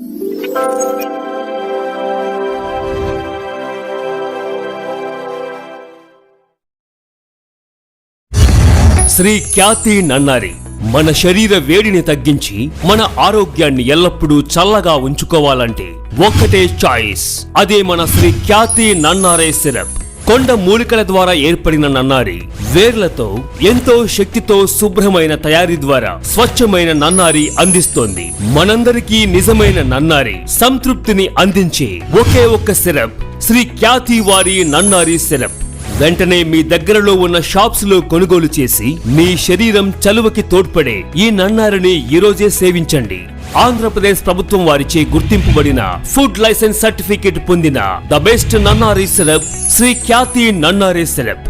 శ్రీ ఖ్యాతి నన్నారి మన శరీర వేడిని తగ్గించి మన ఆరోగ్యాన్ని ఎల్లప్పుడూ చల్లగా ఉంచుకోవాలంటే ఒక్కటే చాయిస్. అదే మన శ్రీ ఖ్యాతి నన్నారే సిరప్. కొండ మూలికల ద్వారా ఏర్పడిన నన్నారి వేర్లతో ఎంతో శక్తితో శుభ్రమైన తయారీ ద్వారా స్వచ్ఛమైన నన్నారి అందిస్తోంది. మనందరికీ నిజమైన నన్నారి సంతృప్తిని అందించే ఒకే ఒక్క సిరప్ శ్రీ ఖ్యాతి వారి నన్నారి సిరప్. వెంటనే మీ దగ్గరలో ఉన్న షాప్స్ లో కొనుగోలు చేసి మీ శరీరం చలువకి తోడ్పడే ఈ నన్నారిని ఈరోజే సేవించండి. ఆంధ్రప్రదేశ్ ప్రభుత్వం వారిచే గుర్తింపుబడిన ఫుడ్ లైసెన్స్ సర్టిఫికేట్ పొందిన the best నన్నారి syrup Shri Khyati నన్నారి syrup.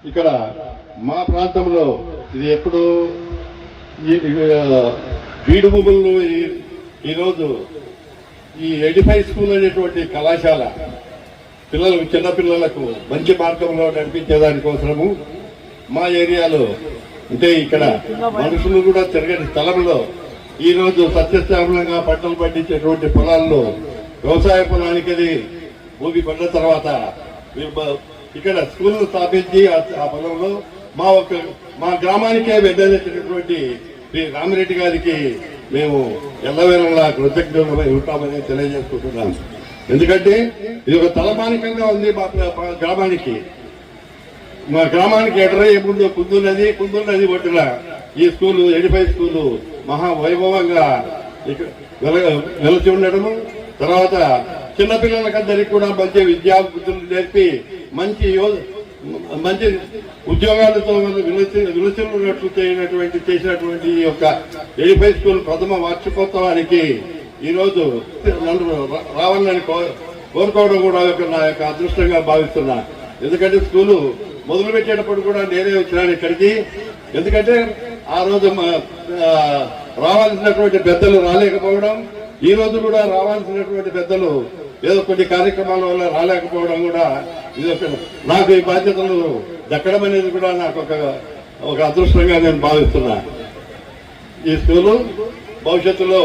ఇక్కడ మా ప్రాంతంలో ఇది ఎప్పుడు బీడు భూముల్లో ఈరోజు ఈ ఎడిఫై స్కూల్ అనేటువంటి కళాశాల చిన్నపిల్లలకు మంచి మార్గంలో నడిపించేదానికోసము మా ఏరియాలో అంటే ఇక్కడ మనుషులు కూడా తిరగని స్థలంలో ఈరోజు సత్యశ్యామలంగా పంటలు పండించేటువంటి పొలాల్లో వ్యవసాయ పొలానికి భూమి పడిన తర్వాత ఇక్కడ స్కూల్ స్థాపించి ఆ పొలంలో మా గ్రామానికే వెద్దెచ్చినటువంటి శ్రీ రామిరెడ్డి గారికి మేము ఎల్లవేళలా కృతజ్ఞతలై ఉంటామని తెలియజేసుకుంటున్నాం. ఎందుకంటే ఇది ఒక తలమానికంగా ఉంది మా గ్రామానికి. మా గ్రామానికి ఎడరే ముందు కుందున్నది ఒడ్డున ఈ స్కూలు ఎడిఫై స్కూలు మహా వైభవంగా వెలసి ఉండడము, తర్వాత చిన్నపిల్లలకందరికీ కూడా మంచి విద్యా బుద్ధులు నేర్పి మంచి ఉద్యోగాలతో విలుచినట్లు చేసినటువంటి ఈ యొక్క ఎడిఫై స్కూల్ ప్రథమ వార్షికోత్సవానికి ఈరోజు నన్ను రావాలని కోరుకోవడం కూడా నా యొక్క అదృష్టంగా భావిస్తున్నా. ఎందుకంటే స్కూలు మొదలు పెట్టేటప్పుడు కూడా నేనే వచ్చినాను ఇక్కడికి. ఎందుకంటే ఆ రోజు రావాల్సినటువంటి పెద్దలు రాలేకపోవడం, ఈ రోజు కూడా రావాల్సినటువంటి పెద్దలు ఏదో కొన్ని కార్యక్రమాల వల్ల రాలేకపోవడం కూడా ఇది నాకు ఈ బాధ్యతలు దక్కడం అనేది కూడా నాకు ఒక అదృష్టంగా నేను భావిస్తున్నా. ఈ స్కూలు భవిష్యత్తులో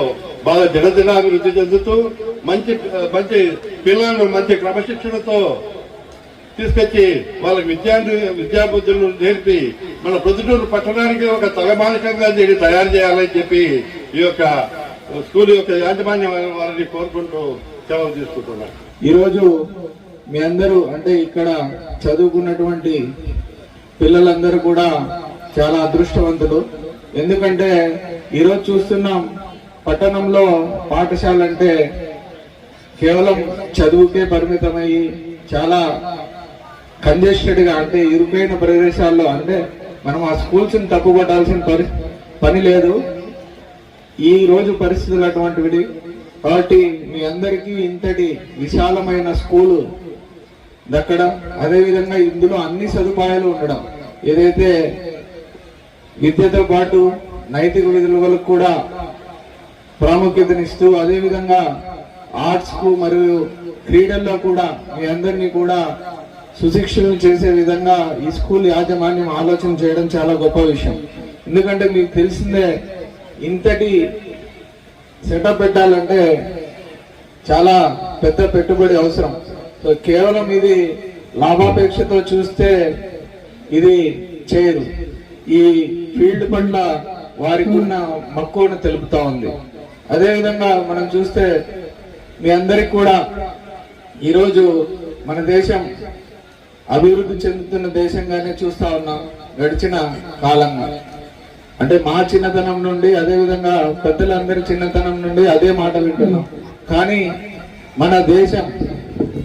బాగా దినదినాభివృద్ధి చెందుతూ మంచి పిల్లలను మంచి క్రమశిక్షణతో తీసుకొచ్చి వాళ్ళకి విద్యాబుద్ధులు నేర్పి మన ప్రొద్దుటూరు పట్టణానికి ఒక తలమానికంగా దీన్ని తయారు చేయాలని చెప్పి ఈ యొక్క స్కూల్ యొక్క యాజమాన్యం వారిని కోరుకుంటూ సెలవు తీసుకుంటున్నారు. ఈరోజు మీ అందరూ అంటే ఇక్కడ చదువుకున్నటువంటి పిల్లలందరూ కూడా చాలా అదృష్టవంతులు. ఎందుకంటే ఈరోజు చూస్తున్నాం పట్టణంలో పాఠశాల అంటే కేవలం చదువుకే పరిమితమయ్యి చాలా కంజెస్టెడ్ గా అంటే ఇరుకైన ప్రదేశాల్లో అంటే మనం ఆ స్కూల్స్ ని తప్పుపట్టాల్సిన పని లేదు. ఈ రోజు పరిస్థితులు అటువంటివి. కాబట్టి మీ అందరికీ ఇంతటి విశాలమైన స్కూలు దక్కడం, అదేవిధంగా ఇందులో అన్ని సదుపాయాలు ఉండడం, ఏదైతే విద్యతో పాటు నైతిక విలువలకు కూడా ప్రాముఖ్యతనిస్తూ అదేవిధంగా ఆర్ట్స్ కు మరియు క్రీడల్లో కూడా మీ అందరినీ కూడా సుశిక్షణ చేసే విధంగా ఈ స్కూల్ యాజమాన్యం ఆలోచన చేయడం చాలా గొప్ప విషయం. ఎందుకంటే మీకు తెలిసిందే ఇంతటి సెటప్ పెట్టాలంటే చాలా పెద్ద పెట్టుబడి అవసరం. సో కేవలం ఇది లాభాపేక్షతో చూస్తే ఇది చేయదు. ఈ ఫీల్డ్ పట్ల వారికి ఉన్న మక్కువను తెలుపుతా ఉంది. అదేవిధంగా మనం చూస్తే మీ అందరికి కూడా ఈరోజు మన దేశం అభివృద్ధి చెందుతున్న దేశంగానే చూస్తా ఉన్నాం గడిచిన కాలంగా. అంటే మా చిన్నతనం నుండి అదేవిధంగా పెద్దలందరి చిన్నతనం నుండి అదే మాట వింటున్నాం. కానీ మన దేశం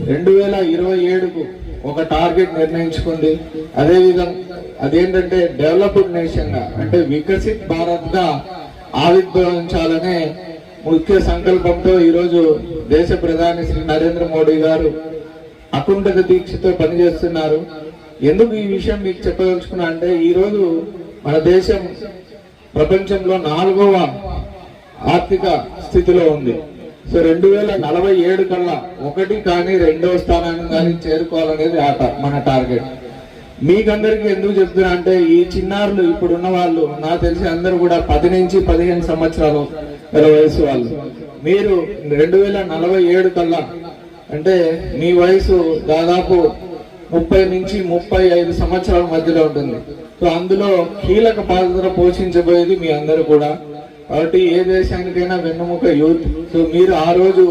2027కు ఒక టార్గెట్ నిర్ణయించుకుంది. అదేవిధంగా అదేంటంటే డెవలప్డ్ నేషన్ గా అంటే వికసిత్ భారత్ గా ఆవిర్భవించాలనే ముఖ్య సంకల్పంతో ఈరోజు దేశ ప్రధాని శ్రీ నరేంద్ర మోడీ గారు అకుంఠిత దీక్షతో పనిచేస్తున్నారు. ఎందుకు ఈ విషయం మీకు చెప్పదలుచుకున్నా అంటే ఈరోజు మన దేశం ప్రపంచంలో 4వ ఆర్థిక స్థితిలో ఉంది. సో 2047 కల్లా 1 కానీ 2వ స్థానాన్ని కానీ చేరుకోవాలనేది మన టార్గెట్. మీకందరికీ ఎందుకు చెప్తున్నా అంటే ఈ చిన్నారులు ఇప్పుడున్న వాళ్ళు నాకు తెలిసి అందరూ కూడా 10 నుంచి 15 సంవత్సరాలు వయసు వాళ్ళు. మీరు 2047 కల్లా అంటే మీ వయసు దాదాపు 30 నుంచి 35 సంవత్సరాల మధ్యలో ఉంటుంది. సో అందులో కీలక పాత్ర పోషించబోయేది మీ అందరూ కూడా. కాబట్టి ఏ దేశానికైనా వెన్నుముక యూత్. సో మీరు ఆ రోజు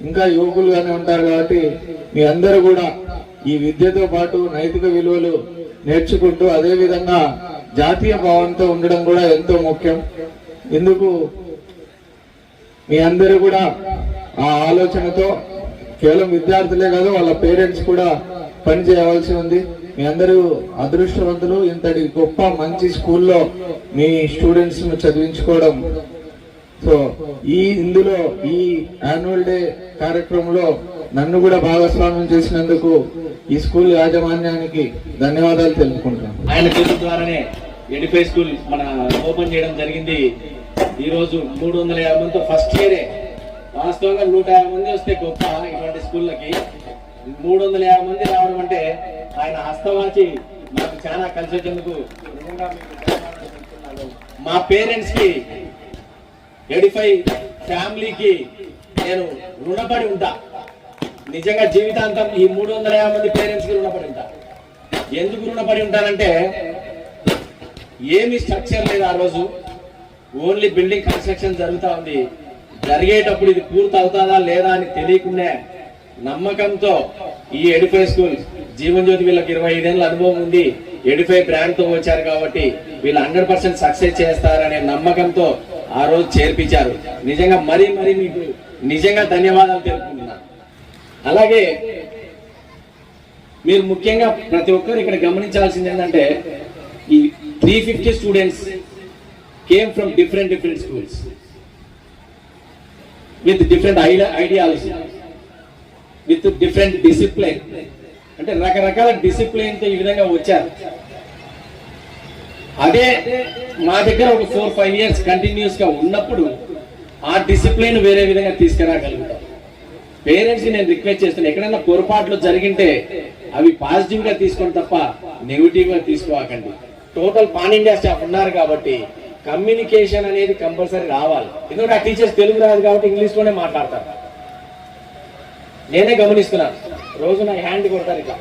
ఇంకా యువకులుగానే ఉంటారు. కాబట్టి మీ అందరూ కూడా ఈ విద్యతో పాటు నైతిక విలువలు నేర్చుకుంటూ అదేవిధంగా జాతీయ భావంతో ఉండడం కూడా ఎంతో ముఖ్యం. ఎందుకు మీ అందరూ కూడా ఆ ఆలోచనతో కేవలం విద్యార్థులే కాదు వాళ్ళ పేరెంట్స్ కూడా పని చేయవలసి ఉంది. మీ అందరూ అదృష్టవంతులు. ఇంతటి గొప్ప మంచి స్కూల్లో మీ స్టూడెంట్స్ ను చదివించుకోవడం. సో ఇందులో ఈ యాన్యువల్ డే కార్యక్రమంలో నన్ను కూడా భాగస్వామ్యం చేసినందుకు ఈ స్కూల్ యాజమాన్యానికి ధన్యవాదాలు తెలుపుకుంటాను. ఆయన చేతుల ద్వారానే ఎడిఫై స్కూల్ మన ఓపెన్ చేయడం జరిగింది. ఈ రోజు 350 మందితో ఫస్ట్ ఇయరే, వాస్తవంగా 150 మంది వస్తే గొప్ప ఇటువంటి స్కూళ్ళకి 350 మంది రావడం అంటే ఆయన హస్తవాచి మాకు చాలా కలిసి వచ్చేందుకు నిజంగా మా పేరెంట్స్ కి, ఎడిఫై ఫ్యామిలీకి నేను రుణపడి ఉంటా. నిజంగా జీవితాంతం ఈ 350 మంది పేరెంట్స్ కి రుణపడి ఉంటా. ఎందుకు రుణపడి ఉంటానంటే ఏమి స్ట్రక్చర్ లేదు ఆ రోజు, ఓన్లీ బిల్డింగ్ కన్స్ట్రక్షన్ జరుగుతూ ఉంది. జరిగేటప్పుడు ఇది పూర్తి అవుతుందా లేదా అని తెలియకుండా నమ్మకంతో ఈ ఎడిఫై స్కూల్ జీవన్ జ్యోతి వీళ్ళకి 25 ఏళ్ళ అనుభవం ఉంది, ఎడిఫై బ్రాండ్ తో వచ్చారు కాబట్టి వీళ్ళు 100% సక్సెస్ చేస్తారనే నమ్మకంతో ఆ రోజు చేర్పించారు. నిజంగా మరీ మీకు నిజంగా ధన్యవాదాలు తెలుపుకుంటున్నాను. అలాగే మీరు ముఖ్యంగా ప్రతి ఒక్కరు ఇక్కడ గమనించాల్సింది ఏంటంటే ఈ 350 students came from different schools with different ideology, with different discipline. అంటే రకరకాల డిసిప్లిన్ తో ఈ విధంగా వచ్చారు. అదే మా దగ్గర ఒక 4-5 ఇయర్స్ కంటిన్యూస్ గా ఉన్నప్పుడు ఆ డిసిప్లిన్ వేరే విధంగా తీసుకురాగలుగుతాం. పేరెంట్స్ కి నేను రిక్వెస్ట్ చేస్తాను, ఎక్కడైనా పొరపాట్లు జరిగింటే అవి పాజిటివ్ గా తీసుకోండి తప్ప నెగిటివ్ గా తీసుకోకండి. టోటల్ పాన్ ఇండియా స్టాఫ్ ఉన్నారు కాబట్టి కమ్యూనికేషన్ అనేది కంపల్సరీ రావాలి. ఎందుకంటే ఆ టీచర్స్ తెలుగు రాదు కాబట్టి ఇంగ్లీష్ లోనే మాట్లాడతారు. నేనే గమనిస్తున్నాను, రోజు నా హ్యాండ్ కొడతారు, ఇట్లా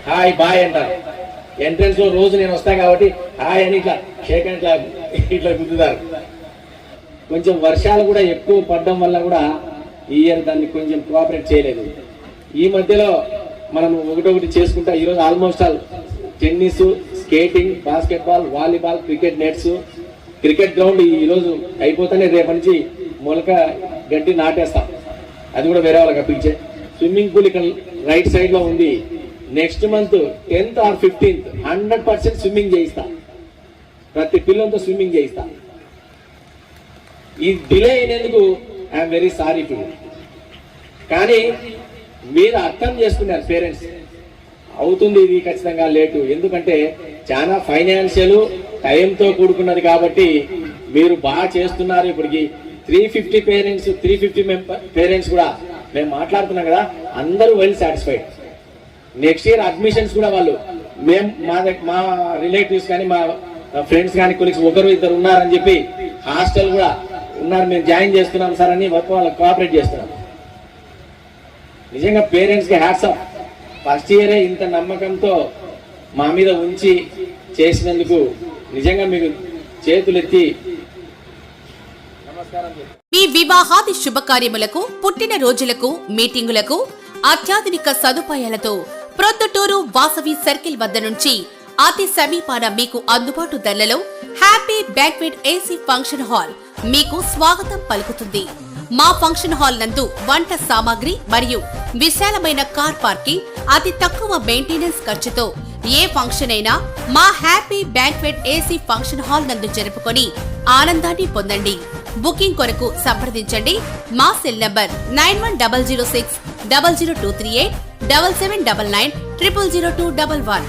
హాయ్ బాయ్ అంటారు. ఎంట్రన్స్ లో రోజు నేను వస్తాను కాబట్టి హాయ్ అని ఇట్లా షేక్ అండ్ ఇట్లా గుద్దుతారు. కొంచెం వర్షాలు కూడా ఎక్కువ పడడం వల్ల కూడా ఈ ఇయర్ దాన్ని కొంచెం కోఆపరేట్ చేయలేదు. ఈ మధ్యలో మనం ఒకటొకటి చేసుకుంటా ఈరోజు almost all tennis, skating, basketball, volleyball, cricket nets, cricket ground ఈరోజు అయిపోతానే రేపటి నుంచి మొలక గడ్డి నాటేస్తాం. అది కూడా వేరే వాళ్ళకి అప్పించే. స్విమ్మింగ్ పూల్ ఇక్కడ రైట్ సైడ్ లో ఉంది. Next month 10th or 15th 100% swimming చేయిస్తా. ప్రతి పిల్లలతో స్విమ్మింగ్ చేయిస్తా. ఈ డిలే అయినందుకు ఐఎమ్ వెరీ సారీ టు. కానీ మీరు అర్థం చేసుకున్నారు పేరెంట్స్, అవుతుంది ఇది ఖచ్చితంగా లేటు. ఎందుకంటే చాలా ఫైనాన్షియల్ టైంతో కూడుకున్నది కాబట్టి మీరు బాగా చేస్తున్నారు. ఇప్పటికి 350 పేరెంట్స్ 350 పేరెంట్స్ కూడా మేము మాట్లాడుతున్నాం కదా, అందరూ well satisfied. Next year admissions కూడా వాళ్ళు మేము మా రిలేటివ్స్ కానీ మా ఫ్రెండ్స్ కానీ కొలీగ్స్ 1-2 ఉన్నారని చెప్పి హాస్టల్ కూడా ఉన్నారు, మేము జాయిన్ చేస్తున్నాం సార్ అని వాళ్ళకి కోఆపరేట్ చేస్తున్నాం. నిజంగా పేరెంట్స్ కి హ్యాట్స్ ఆఫ్. ఫస్ట్ ఇయరే ఇంత నమ్మకంతో మా మీద ఉంచి చేసినందుకు నిజంగా మీకు చేతులెత్తి నమస్కారం. మీ వివాహాది శుభకార్యములకు, పుట్టిన రోజులకు, మీటింగులకు అత్యాధునిక సదుపాయాలతో ప్రొద్దుటూరు వాసవి సర్కిల్ వద్ద నుంచి అతి సమీపాన మీకు అందుబాటు ధరలలో happy banquet AC function hall మీకు స్వాగతం పలుకుతుంది. మా ఫంక్షన్ హాల్ నందు వంట సామాగ్రి మరియు విశాలమైన కార్ పార్కింగ్, అతి తక్కువ మెయింటెనెన్స్ ఖర్చుతో ఏ ఫంక్షన్ అయినా మా happy banquet AC function hall నందు జరుపుకొని ఆనందాన్ని పొందండి. బుకింగ్ కొరకు సంప్రదించండి. మా సెల్ నంబర్ 9100600238 7799 000211.